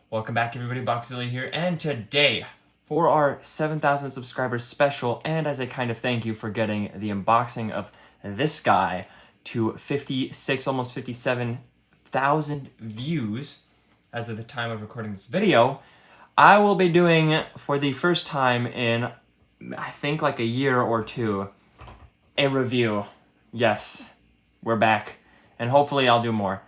Welcome back everybody, Bakuzillabusiness here, and today, for our 7,000 subscribers special, and as a kind of thank you for getting the unboxing of this guy to 56, almost 57,000 views as of the time of recording this video, I will be doing, for the first time in, I think like a year or two, a review. Yes, we're back, and hopefully I'll do more.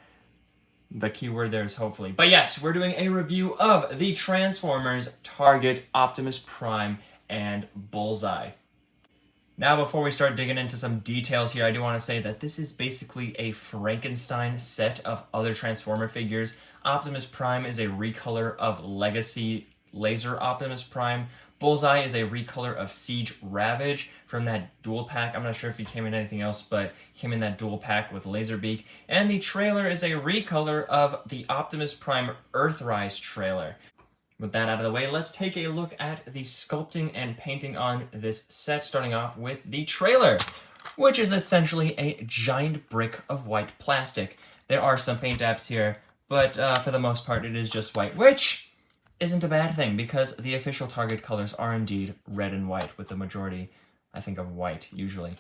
The key word there is hopefully. But yes, we're doing a review of the Transformers Target, Optimus Prime, and Bullseye. Now, before we start digging into some details here, I do want to say that this is basically a Frankenstein set of other Transformer figures. Optimus Prime is a recolor of Legacy Laser Optimus Prime. Bullseye is a recolor of Siege Ravage from that dual pack. I'm not sure if he came in anything else, but he came in that dual pack with Laserbeak. And the trailer is a recolor of the Optimus Prime Earthrise trailer. With that out of the way, let's take a look at the sculpting and painting on this set, starting off with the trailer, which is essentially a giant brick of white plastic. There are some paint apps here, but for the most part, it is just white, which isn't a bad thing because the official Target colors are indeed red and white, with the majority, I think, of white, usually.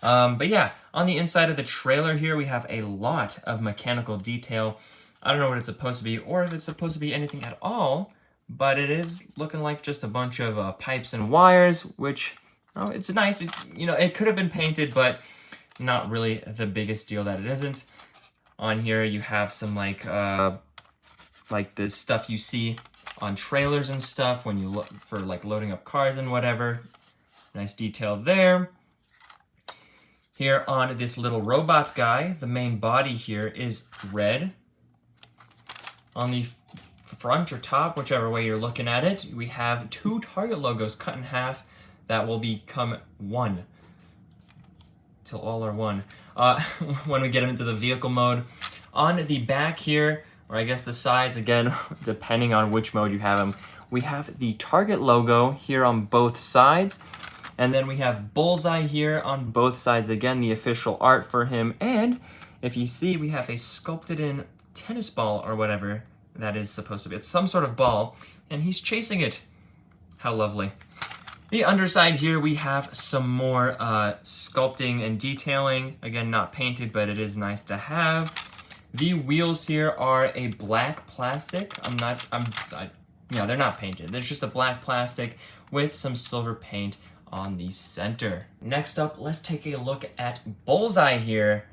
But yeah, on the inside of the trailer here, we have a lot of mechanical detail. I don't know what it's supposed to be, or if it's supposed to be anything at all, but it is looking like just a bunch of pipes and wires, which, it's nice. It could have been painted, but not really the biggest deal that it isn't. On here, you have some like the stuff you see on trailers and stuff when you look for like loading up cars and whatever. Nice detail there. Here on this little robot guy, the main body here is red. On the front or top, whichever way you're looking at it, we have two Target logos cut in half that will become one. Till all are one. When we get into the vehicle mode. On the back here, or I guess the sides, again, depending on which mode you have them, we have the Target logo here on both sides. And then we have Bullseye here on both sides, again, the official art for him. And if you see, we have a sculpted in tennis ball or whatever that is supposed to be. It's some sort of ball, and he's chasing it. How lovely. The underside here, we have some more sculpting and detailing. Again, not painted, but it is nice to have. The wheels here are a black plastic. They're not painted. There's just a black plastic with some silver paint on the center. Next up, let's take a look at Bullseye here,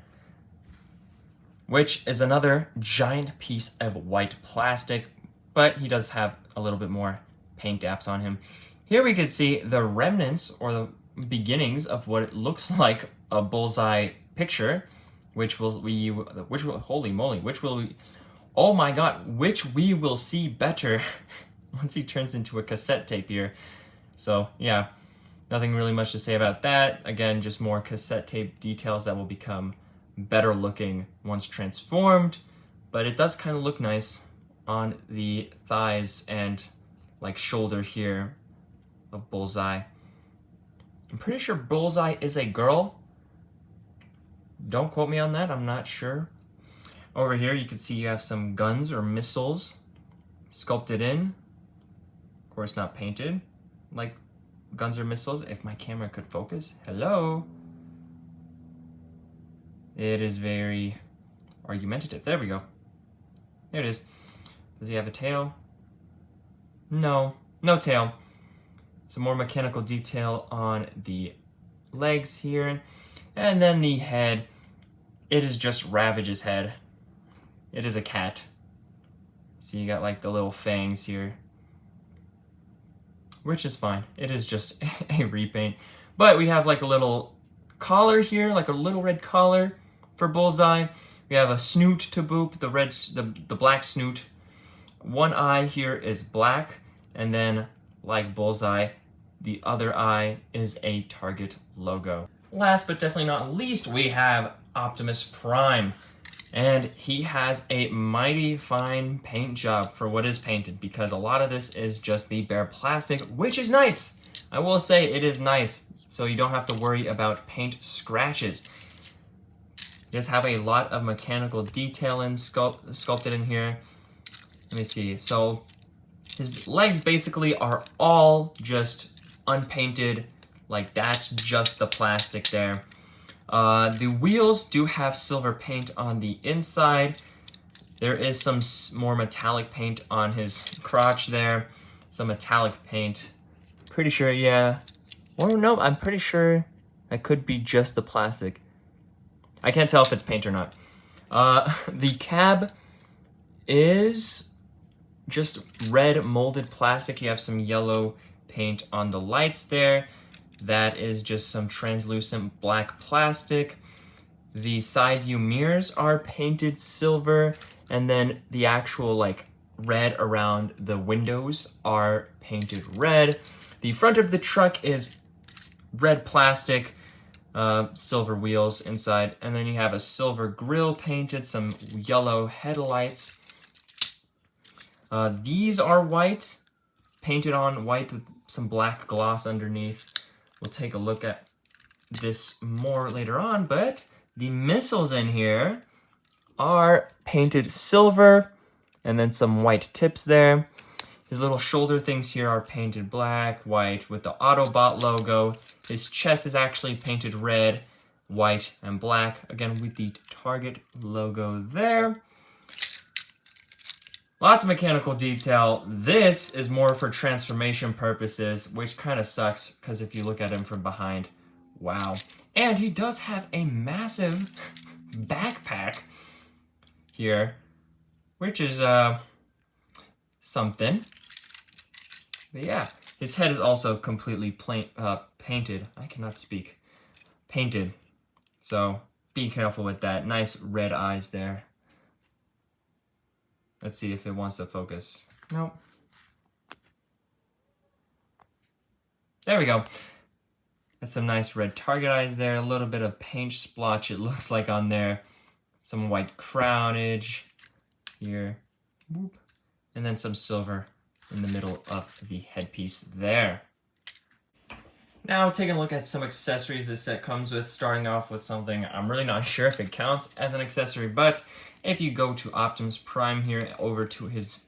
which is another giant piece of white plastic, but he does have a little bit more paint apps on him. Here we can see the remnants or the beginnings of what it looks like a Bullseye picture, which we will see better once he turns into a cassette tape here. So yeah, nothing really much to say about that. Again, just more cassette tape details that will become better looking once transformed, but it does kind of look nice on the thighs and like shoulder here of Bullseye. I'm pretty sure Bullseye is a girl. Don't quote me on that, I'm not sure. Over here you can see you have some guns or missiles sculpted in. Of course, not painted like guns or missiles. If my camera could focus. Hello. It is very argumentative. There we go. There it is. Does he have a tail? No, no tail. Some more mechanical detail on the legs here. And then the head. It is just Ravage's head. It is a cat. So you got like the little fangs here, which is fine. It is just a repaint. But we have like a little collar here, like a little red collar for Bullseye. We have a snoot to boot, the black snoot. One eye here is black, and then like Bullseye, the other eye is a Target logo. Last but definitely not least, we have Optimus Prime. And he has a mighty fine paint job for what is painted, because a lot of this is just the bare plastic, which is nice. I will say it is nice, so you don't have to worry about paint scratches. He does have a lot of mechanical detail sculpted in here. let me see. So his legs basically are all just unpainted. Like that's just the plastic there. The wheels do have silver paint on the inside. There is some more metallic paint on his crotch there. Some metallic paint. Pretty sure, yeah. Or no, I'm pretty sure that could be just the plastic. I can't tell if it's paint or not. The cab is just red molded plastic. You have some yellow paint on the lights there. That is just some translucent black plastic. The side view mirrors are painted silver, and then the actual like red around the windows are painted red. The front of the truck is red plastic, silver wheels inside, and then you have a silver grille painted, some yellow headlights. These are white, painted on white with some black gloss underneath. We'll take a look at this more later on, but the missiles in here are painted silver and then some white tips there. His little shoulder things here are painted black, white with the Autobot logo. His chest is actually painted red, white, and black, again with the Target logo there. Lots of mechanical detail. This is more for transformation purposes, which kind of sucks because if you look at him from behind, wow. And he does have a massive backpack here, which is something. But yeah, his head is also completely painted. I cannot speak. Painted. So be careful with that. Nice red eyes there. Let's see if it wants to focus. Nope. There we go. That's some nice red target eyes there. A little bit of paint splotch it looks like on there. Some white crownage here. Whoop. And then some silver in the middle of the headpiece there. Now taking a look at some accessories this set comes with, starting off with something I'm really not sure if it counts as an accessory, but if you go to Optimus Prime here, over to his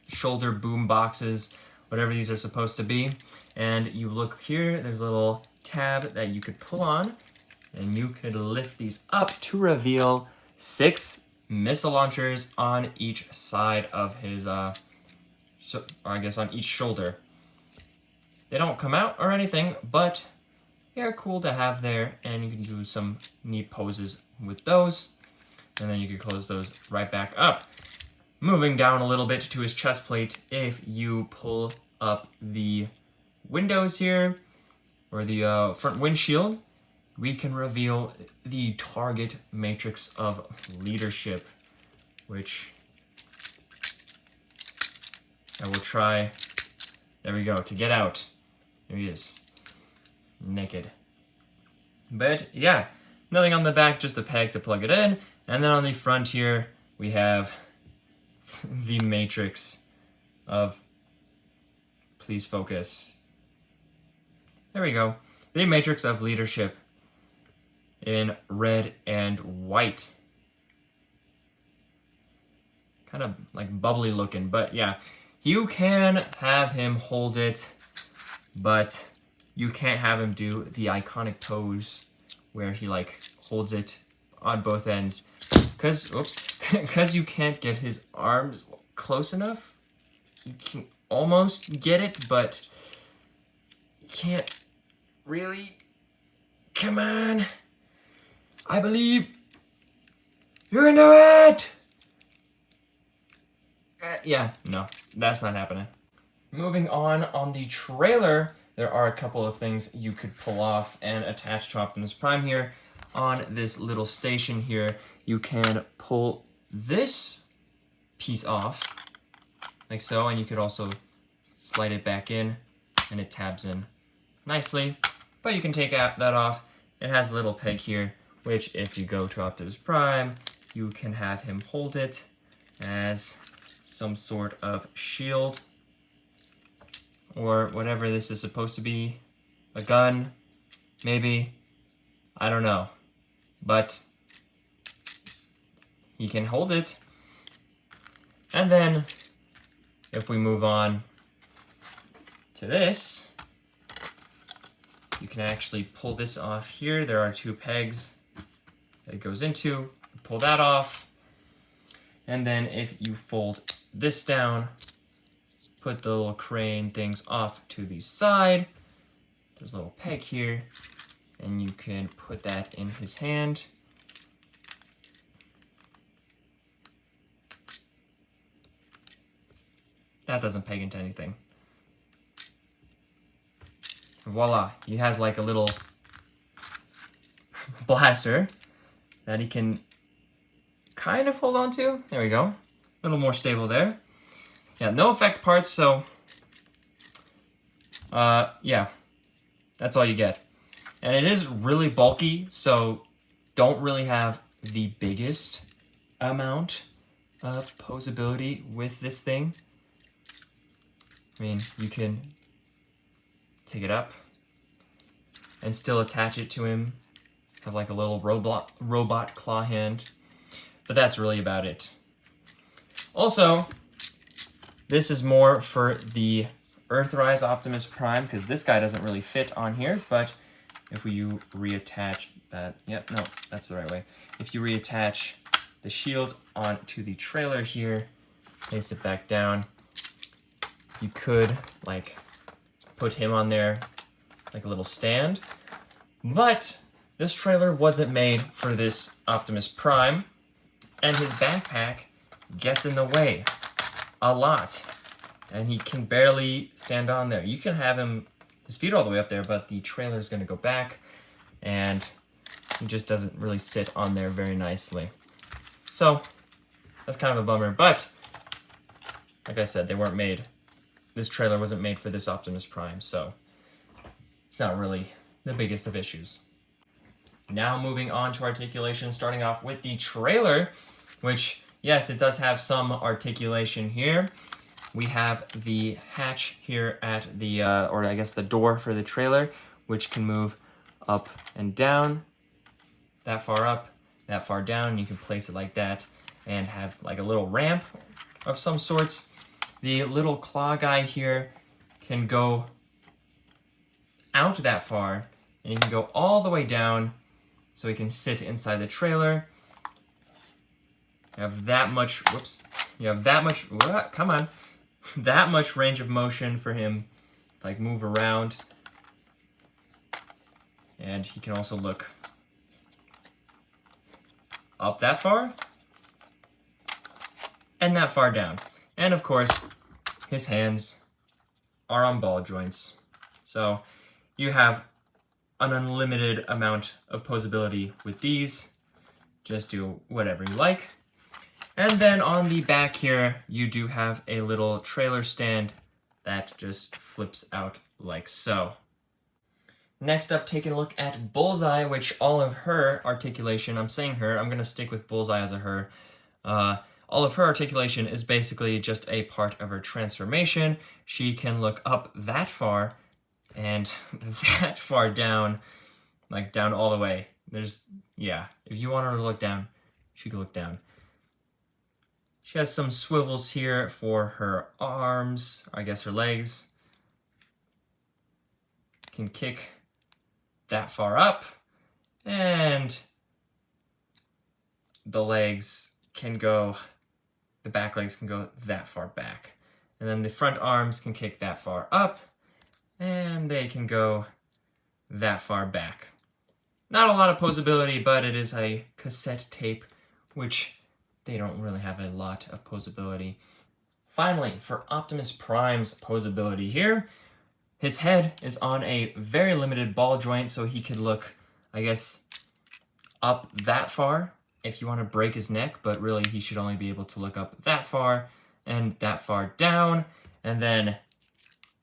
shoulder boom boxes, whatever these are supposed to be, and you look here, there's a little tab that you could pull on, and you could lift these up to reveal 6 missile launchers on each side of his, or I guess on each shoulder. They don't come out or anything, but they're cool to have there, and you can do some neat poses with those, and then you can close those right back up. Moving down a little bit to his chest plate, if you pull up the windows here, or the front windshield, we can reveal the target matrix of leadership, which I will try, there we go, to get out. There he is, naked. But yeah, nothing on the back, just a peg to plug it in. And then on the front here, we have the matrix of, please focus. There we go. The matrix of leadership in red and white. Kind of like bubbly looking, but yeah. You can have him hold it, but you can't have him do the iconic pose where he like holds it on both ends. Cause you can't get his arms close enough. You can almost get it, but you can't really. Come on. I believe you can do it. Yeah, no, that's not happening. Moving on the trailer, there are a couple of things you could pull off and attach to Optimus Prime here. On this little station here, you can pull this piece off, like so, and you could also slide it back in, and it tabs in nicely. But you can take that off. It has a little peg here, which if you go to Optimus Prime, you can have him hold it as some sort of shield, or whatever this is supposed to be, a gun, maybe, I don't know, but he can hold it. And then if we move on to this, you can actually pull this off here. There are 2 pegs that it goes into. Pull that off. And then if you fold this down, put the little crane things off to the side. There's a little peg here, and you can put that in his hand. That doesn't peg into anything. Voila, he has like a little blaster that he can kind of hold on to. There we go. A little more stable there. Yeah, no effect parts, so yeah, that's all you get. And it is really bulky, so don't really have the biggest amount of posability with this thing. I mean, you can take it up and still attach it to him. Have like a little robot claw hand. But that's really about it. Also, this is more for the Earthrise Optimus Prime, because this guy doesn't really fit on here, but if you reattach that, yep, no, that's the right way. If you reattach the shield onto the trailer here, place it back down, you could like put him on there like a little stand, but this trailer wasn't made for this Optimus Prime, and his backpack gets in the way a lot, and he can barely stand on there. You can have him, his feet all the way up there, but the trailer is going to go back, and he just doesn't really sit on there very nicely. So that's kind of a bummer, but like I said, they weren't made. This trailer wasn't made for this Optimus Prime, so it's not really the biggest of issues. Now moving on to articulation, starting off with the trailer, which, yes, it does have some articulation here. We have the hatch here at the, or I guess the door for the trailer, which can move up and down, that far up, that far down. You can place it like that and have like a little ramp of some sorts. The little claw guy here can go out that far, and he can go all the way down, so he can sit inside the trailer. You have that much, whoops, you have that much, come on, that much range of motion for him to like move around. And he can also look up that far and that far down. And of course, his hands are on ball joints. So you have an unlimited amount of posability with these. Just do whatever you like. And then on the back here, you do have a little trailer stand that just flips out like so. Next up, taking a look at Bullseye, which all of her articulation, I'm saying her, I'm gonna stick with Bullseye as a her. All of her articulation is basically just a part of her transformation. She can look up that far and that far down, like down all the way. There's, yeah, if you want her to look down, she can look down. She has some swivels here for her arms, I guess her legs. Can kick that far up, and the legs can go, the back legs can go that far back. And then the front arms can kick that far up, and they can go that far back. Not a lot of posability, but it is a cassette tape, which they don't really have a lot of posability. Finally, for Optimus Prime's posability here, his head is on a very limited ball joint, so he could look, I guess, up that far if you want to break his neck, but really he should only be able to look up that far and that far down, and then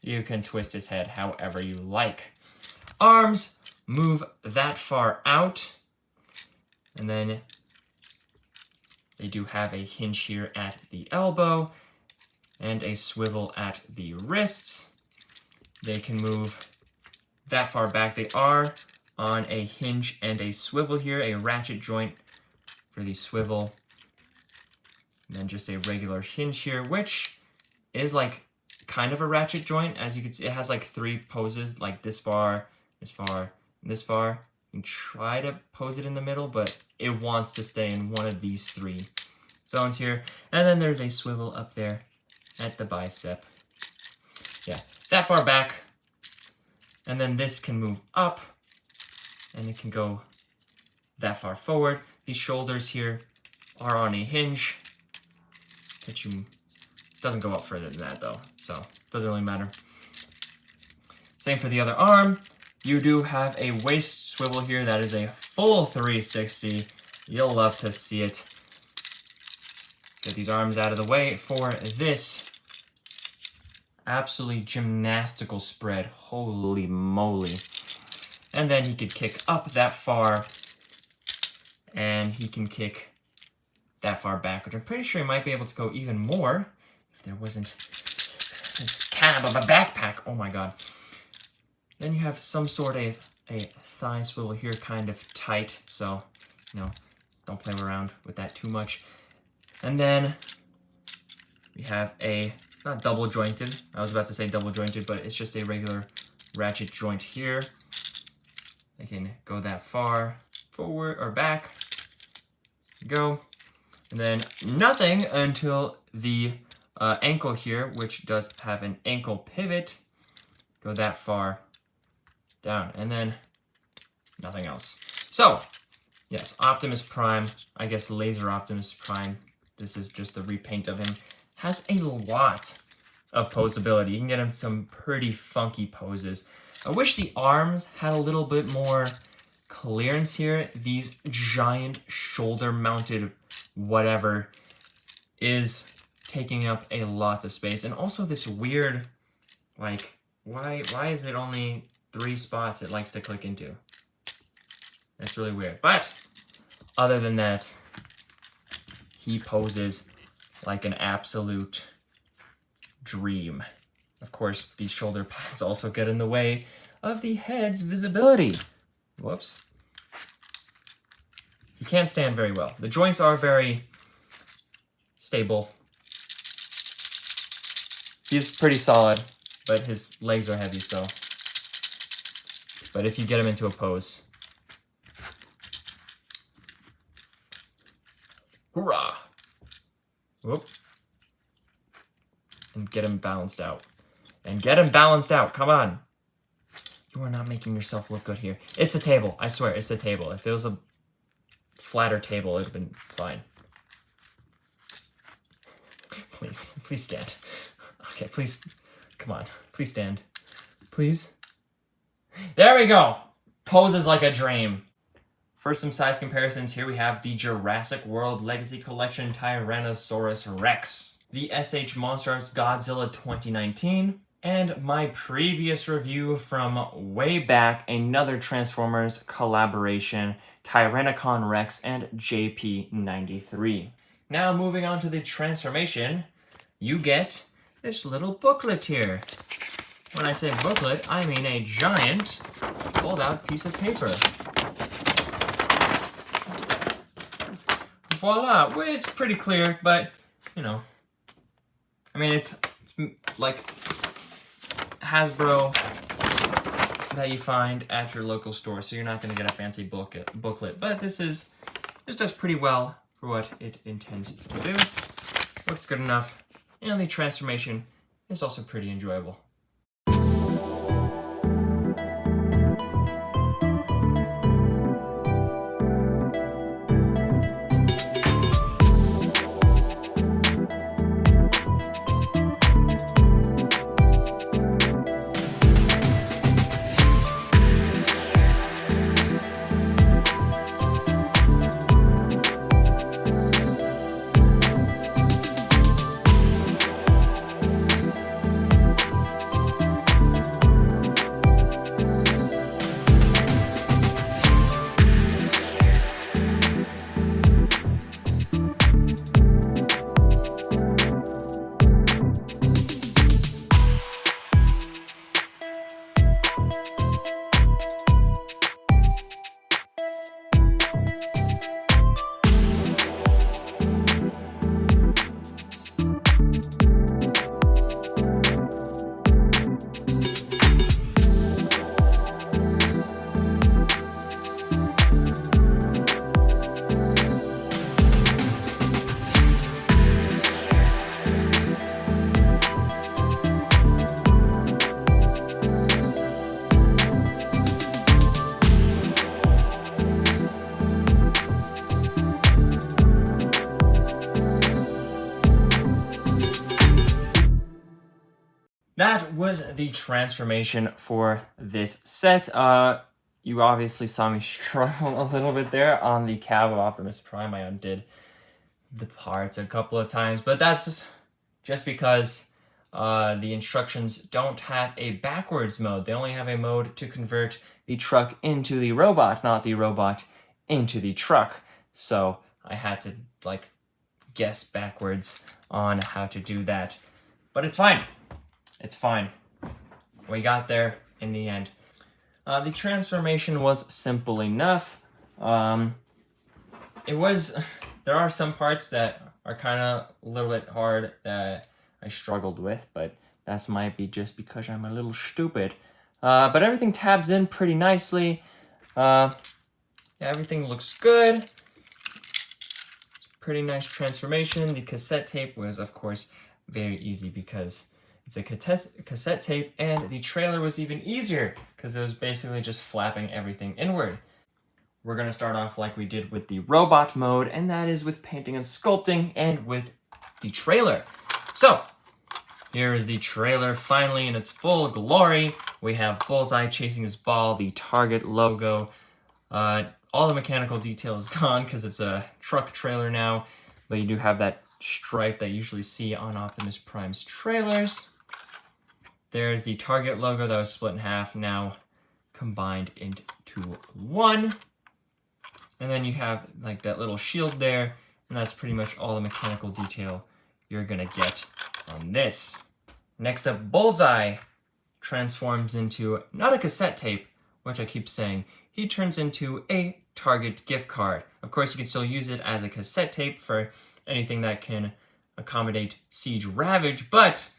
you can twist his head however you like. Arms move that far out, and then they do have a hinge here at the elbow and a swivel at the wrists. They can move that far back. They are on a hinge and a swivel here, a ratchet joint for the swivel, and then just a regular hinge here, which is like kind of a ratchet joint. As you can see, it has like 3 poses, like this far, this far, and this far. You can try to pose it in the middle, but it wants to stay in one of these 3 zones here. And then there's a swivel up there at the bicep. Yeah, that far back. And then this can move up, and it can go that far forward. These shoulders here are on a hinge. Doesn't go up further than that though, so it doesn't really matter. Same for the other arm. You do have a waist swivel here that is a full 360. You'll love to see it. Let's get these arms out of the way for this absolutely gymnastical spread. Holy moly. And then he could kick up that far, and he can kick that far back, which I'm pretty sure he might be able to go even more if there wasn't this cab of a backpack. Oh my god. Then you have some sort of a thigh swivel here, kind of tight, so, you know, don't play around with that too much. And then we have a, not double jointed, I was about to say double jointed, but it's just a regular ratchet joint here. I can go that far forward or back. Go. And then nothing until the ankle here, which does have an ankle pivot. Go that far down, and then nothing else. So, yes, Optimus Prime, I guess Laser Optimus Prime, this is just the repaint of him, has a lot of posability. You can get him some pretty funky poses. I wish the arms had a little bit more clearance here. These giant shoulder-mounted whatever is taking up a lot of space. And also this weird, like, why is it only 3 spots it likes to click into? That's really weird. But other than that, he poses like an absolute dream. Of course, these shoulder pads also get in the way of the head's visibility. Whoops. He can't stand very well. The joints are very stable. He's pretty solid, but his legs are heavy, so. But if you get him into a pose. Hoorah! Whoop. And get him balanced out. And get him balanced out, come on. You are not making yourself look good here. It's the table, I swear, it's the table. If it was a flatter table, it would have been fine. Please stand. Okay, please, come on, please stand. Please. There we go. Poses like a dream. For some size comparisons, here we have the Jurassic World Legacy Collection Tyrannosaurus Rex, the SH Monsters Godzilla 2019, and my previous review from way back, another Transformers collaboration, Tyrannicon Rex and JP93. Now moving on to the transformation, you get this little booklet here. When I say booklet, I mean a giant fold-out piece of paper. Voila! Well, it's pretty clear, but, you know, I mean, it's like Hasbro that you find at your local store, so you're not going to get a fancy booklet. But this does pretty well for what it intends to do. Looks good enough, and the transformation is also pretty enjoyable. that was the transformation for this set. You obviously saw me struggle a little bit there on the cab of Optimus Prime. I undid the parts a couple of times, but that's just because the instructions don't have a backwards mode. They only have a mode to convert the truck into the robot, not the robot into the truck. So I had to like guess backwards on how to do that. But it's fine. It's fine. We got there in the end. The transformation was simple enough. There are some parts that are kind of a little bit hard that I struggled with, but that might be just because I'm a little stupid. But everything tabs in pretty nicely. Yeah, everything looks good. Pretty nice transformation. The cassette tape was, of course, very easy because it's a cassette tape, and the trailer was even easier because it was basically just flapping everything inward. We're going to start off like we did with the robot mode, and that is with painting and sculpting and with the trailer. So, here is the trailer finally in its full glory. We have Bullseye chasing his ball, the Target logo. All the mechanical detail is gone because it's a truck trailer now, but you do have that stripe that you usually see on Optimus Prime's trailers. There's the Target logo that was split in half, now combined into one. And then you have like that little shield there, and that's pretty much all the mechanical detail you're gonna get on this. Next up, Bullseye transforms into, not a cassette tape, which I keep saying, he turns into a Target gift card. Of course, you can still use it as a cassette tape for anything that can accommodate Siege Ravage, but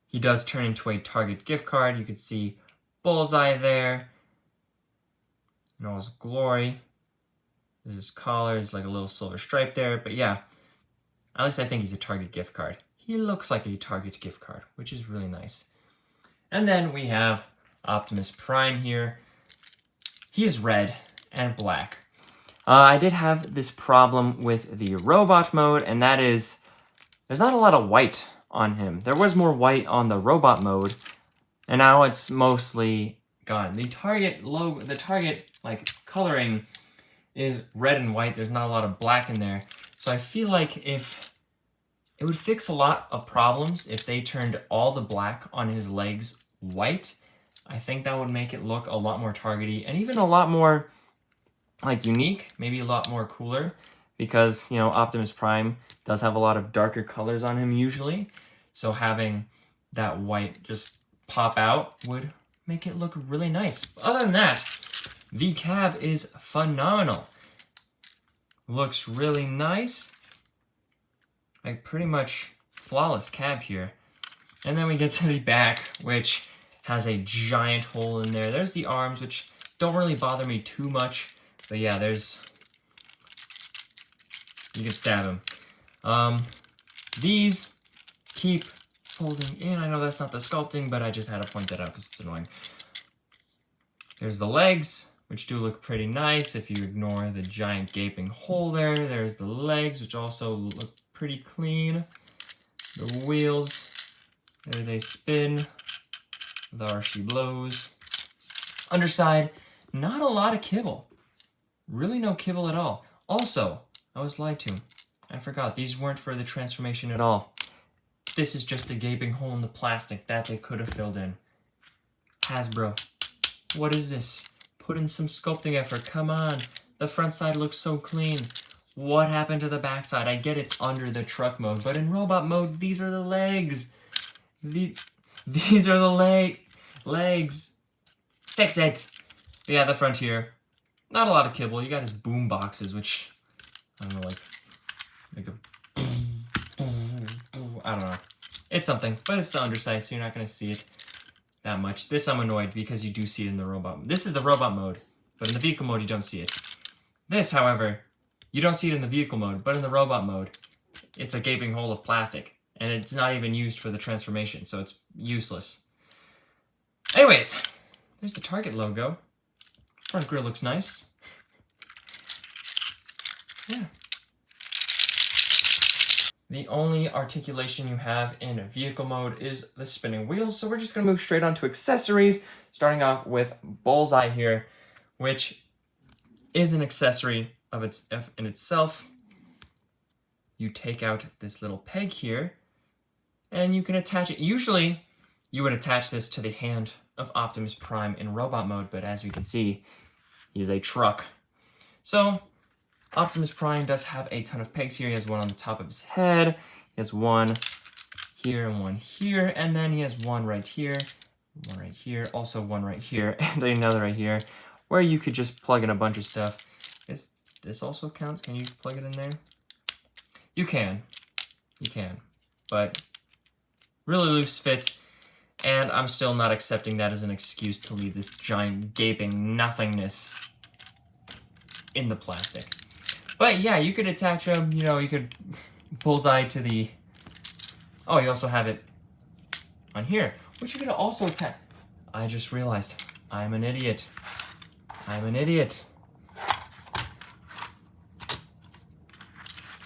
he does turn into a Target gift card. You can see Bullseye there in all his glory. There's his collar, there's like a little silver stripe there, but yeah, at least I think he's a Target gift card. He looks like a Target gift card, which is really nice. And then we have Optimus Prime here. He is red and black. I did have this problem with the robot mode, and that is there's not a lot of white on him. There was more white on the robot mode, and now it's mostly gone. The Target logo, the Target like coloring is red and white. There's not a lot of black in there. So I feel like if it would fix a lot of problems if they turned all the black on his legs white. I think that would make it look a lot more targety and even a lot more like unique, maybe a lot more cooler, because, you know, Optimus Prime does have a lot of darker colors on him usually. So having that white just pop out would make it look really nice. Other than that, the cab is phenomenal. Looks really nice. Like pretty much flawless cab here. And then we get to the back, which has a giant hole in there. There's the arms, which don't really bother me too much. But yeah, there's... you can stab him. These keep folding in. I know that's not the sculpting, but I just had to point that out because it's annoying. There's the legs, which do look pretty nice if you ignore the giant gaping hole there. There's the legs, which also look pretty clean. The wheels, there they spin. There she blows. Underside, not a lot of kibble. Really no kibble at all. Also, I was lied to. I forgot, these weren't for the transformation at all. This is just a gaping hole in the plastic that they could have filled in. Hasbro, what is this? Put in some sculpting effort, come on. The front side looks so clean. What happened to the back side? I get it's under the truck mode, but in robot mode, these are the legs. These are the legs. Fix it. But yeah, the front here, not a lot of kibble. You got his boom boxes, which, I don't know, like a I don't know. It's something, but it's the underside, so you're not going to see it that much. This I'm annoyed because you do see it in the robot. This is the robot mode, but in the vehicle mode, you don't see it. This, however, you don't see it in the vehicle mode, but in the robot mode, it's a gaping hole of plastic, and it's not even used for the transformation, so it's useless. Anyways, there's the Target logo. Front grille looks nice. Yeah. The only articulation you have in vehicle mode is the spinning wheels. So we're just gonna move straight on to accessories, starting off with Bullseye here, which is an accessory in itself. You take out this little peg here, and you can attach it. Usually, you would attach this to the hand of Optimus Prime in robot mode, but as we can see, he is a truck. So, Optimus Prime does have a ton of pegs here. He has one on the top of his head, he has one here and one here, and then he has one right here, also one right here, and another right here, where you could just plug in a bunch of stuff. This also counts? Can you plug it in there? You can, but really loose fit, and I'm still not accepting that as an excuse to leave this giant gaping nothingness in the plastic. But yeah, you could attach them, you know, you could Bullseye to the, oh, you also have it on here, which you could also attach. I just realized, I'm an idiot.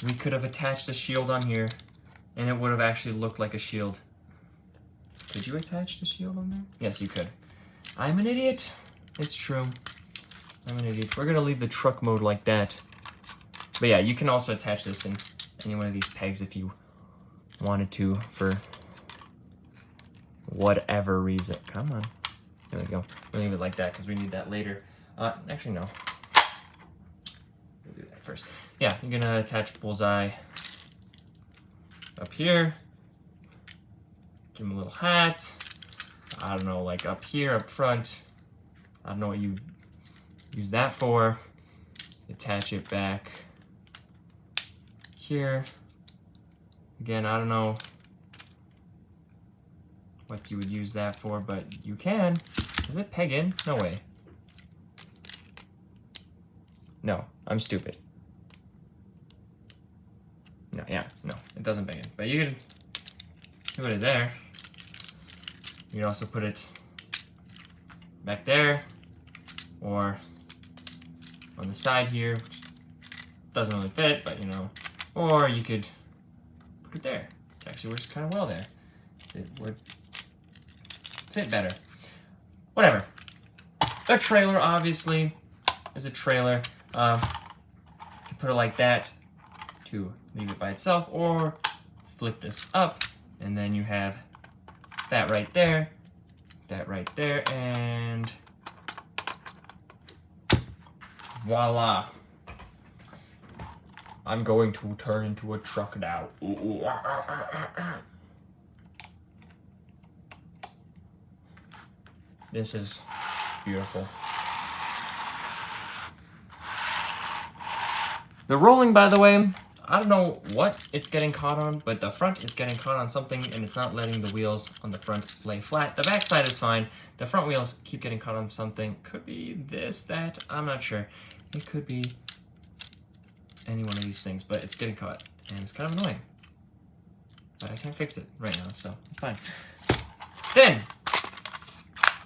We could have attached the shield on here, and it would have actually looked like a shield. Could you attach the shield on there? Yes, you could. I'm an idiot. It's true. I'm an idiot. We're gonna leave the truck mode like that. But yeah, you can also attach this in any one of these pegs if you wanted to, for whatever reason. Come on. There we go. We'll leave it like that because we need that later. Actually, no. We'll do that first. Yeah, you're gonna attach Bullseye up here. Give him a little hat. I don't know, like up here, up front. I don't know what you use that for. Attach it back here. Again, I don't know what you would use that for, but you can. Does it peg in? No way. No, I'm stupid. No, it doesn't peg in. But you could put it there. You can also put it back there, or on the side here, which doesn't really fit, but you know, or you could put it there. It actually works kind of well there. It would fit better. Whatever. The trailer, obviously, is a trailer. You can put it like that to leave it by itself, or flip this up, and then you have that right there, and voila. I'm going to turn into a truck now. This is beautiful. The rolling, by the way, I don't know what it's getting caught on, but the front is getting caught on something, and it's not letting the wheels on the front lay flat. The back side is fine. The front wheels keep getting caught on something. Could be this, that, I'm not sure. It could be any one of these things, but it's getting caught, and it's kind of annoying. But I can't fix it right now, so it's fine. Then,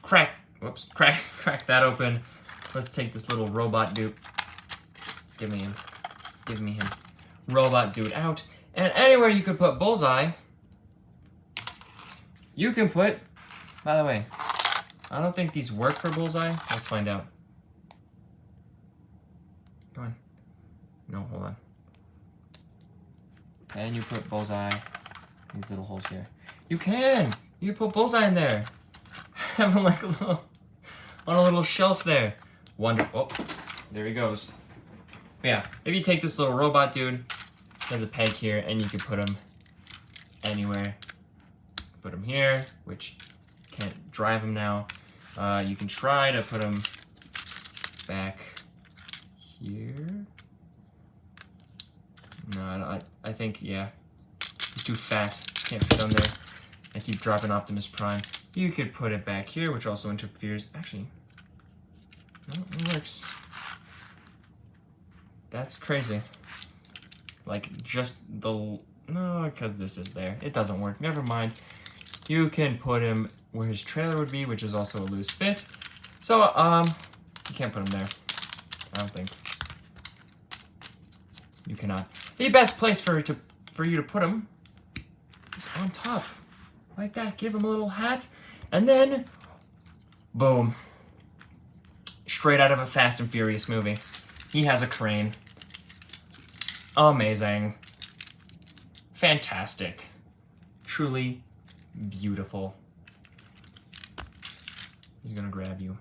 crack that open. Let's take this little robot dude. Give me him. Robot dude out. And anywhere you could put Bullseye, you can put, by the way, I don't think these work for Bullseye. Let's find out. Come on. No, hold on. And you put Bullseye, these little holes here. You can put Bullseye in there. Have him like on a little shelf there. Wonderful. Oh, there he goes. But yeah, if you take this little robot dude, there's a peg here, and you can put him anywhere. Put him here, which can't drive him now. You can try to put him back here. No, I think, yeah, he's too fat. Can't fit on there. I keep dropping Optimus Prime. You could put it back here, which also interferes. Actually, no, it works. That's crazy. Like, just the... No, because this is there. It doesn't work. Never mind. You can put him where his trailer would be, which is also a loose fit. So, you can't put him there. I don't think. You cannot. The best place for for you to put him just on top, like that. Give him a little hat, and then, boom. Straight out of a Fast and Furious movie. He has a crane. Amazing. Fantastic. Truly beautiful. He's gonna grab you.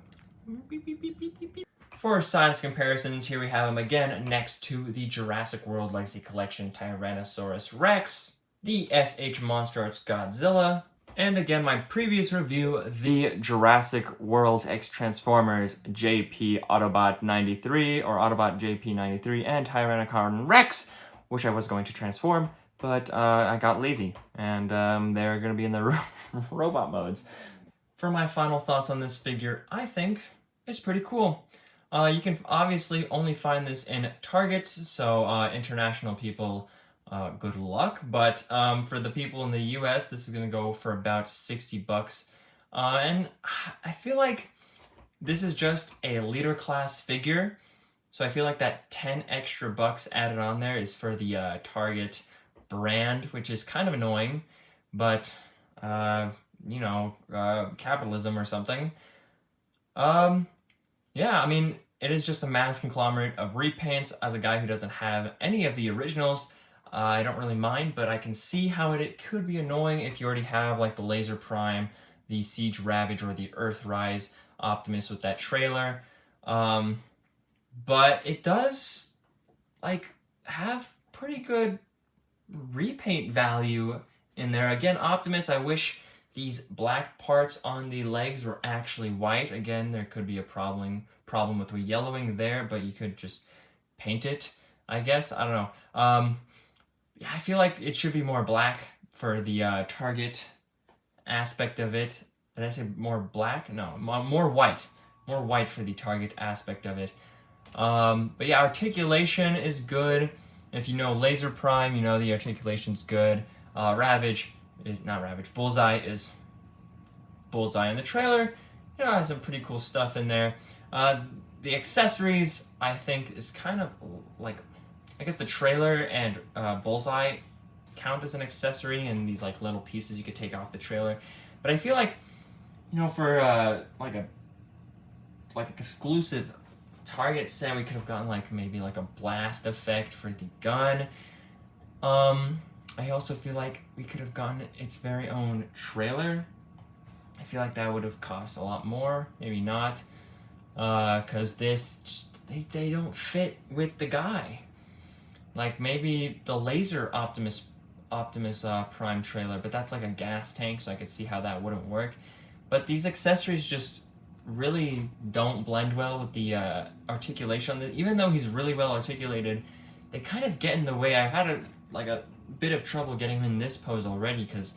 For size comparisons, here we have him again next to the Jurassic World Legacy Collection Tyrannosaurus Rex, the SH Monster Arts Godzilla, and again my previous review, the Jurassic World X Transformers JP Autobot 93 or Autobot JP 93 and Tyrannosaurus Rex, which I was going to transform, but I got lazy, and they're going to be in the robot modes. For my final thoughts on this figure, I think it's pretty cool. You can obviously only find this in Targets, so international people, good luck. But for the people in the US, this is going to go for about $60. And I feel like this is just a leader class figure, so I feel like that 10 extra bucks added on there is for the Target brand, which is kind of annoying, but you know, capitalism or something. Yeah, I mean, it is just a mass conglomerate of repaints. As a guy who doesn't have any of the originals, I don't really mind, but I can see how it could be annoying if you already have like the Laser Prime, the Siege Ravage, or the Earthrise Optimus with that trailer. But it does like have pretty good repaint value in there. Again, Optimus, I wish these black parts on the legs were actually white. Again, there could be a problem with the yellowing there, but you could just paint it, I guess. I don't know. Yeah, I feel like it should be more black for the Target aspect of it. Did I say more black? No, more white. More white for the Target aspect of it. But yeah, articulation is good. If you know Laser Prime, you know the articulation's good. Ravage is not Ravage. Bullseye is Bullseye in the trailer. You know, has some pretty cool stuff in there. The accessories, I think, is kind of like, I guess the trailer and Bullseye count as an accessory, and these like little pieces you could take off the trailer. But I feel like, you know, for like an exclusive Target set, we could have gotten like maybe like a blast effect for the gun. I also feel like we could have gotten its very own trailer. I feel like that would have cost a lot more, maybe not, because this just, they don't fit with the guy. Like maybe the Laser Optimus Prime trailer, but that's like a gas tank, so I could see how that wouldn't work. But these accessories just really don't blend well with the articulation. Even though he's really well articulated, they kind of get in the way. I had a bit of trouble getting him in this pose already because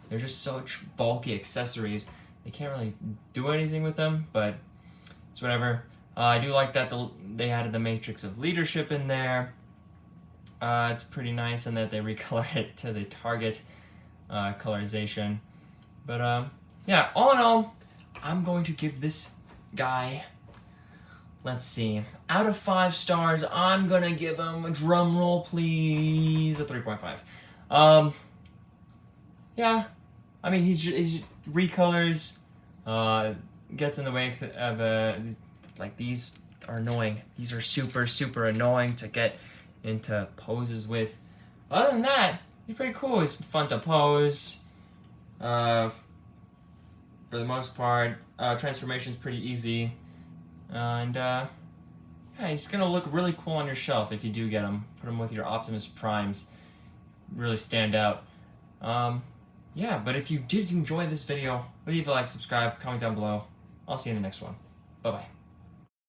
they're just such bulky accessories. They can't really do anything with them, but it's whatever. I do like that they added the Matrix of Leadership in there. It's pretty nice, and that they recolored it to the Target colorization. But yeah, all in all, I'm going to give this guy, let's see, out of 5 stars, I'm gonna give him, a drum roll please, a 3.5. Yeah, I mean, he recolors, gets in the way of, like, these are annoying. These are super, super annoying to get into poses with. Other than that, he's pretty cool. He's fun to pose. For the most part, transformation's pretty easy, and yeah, he's gonna look really cool on your shelf if you do get him. Put him with your Optimus Primes, really stand out. Yeah, but if you did enjoy this video, leave a like, subscribe, comment down below. I'll see you in the next one. Bye bye.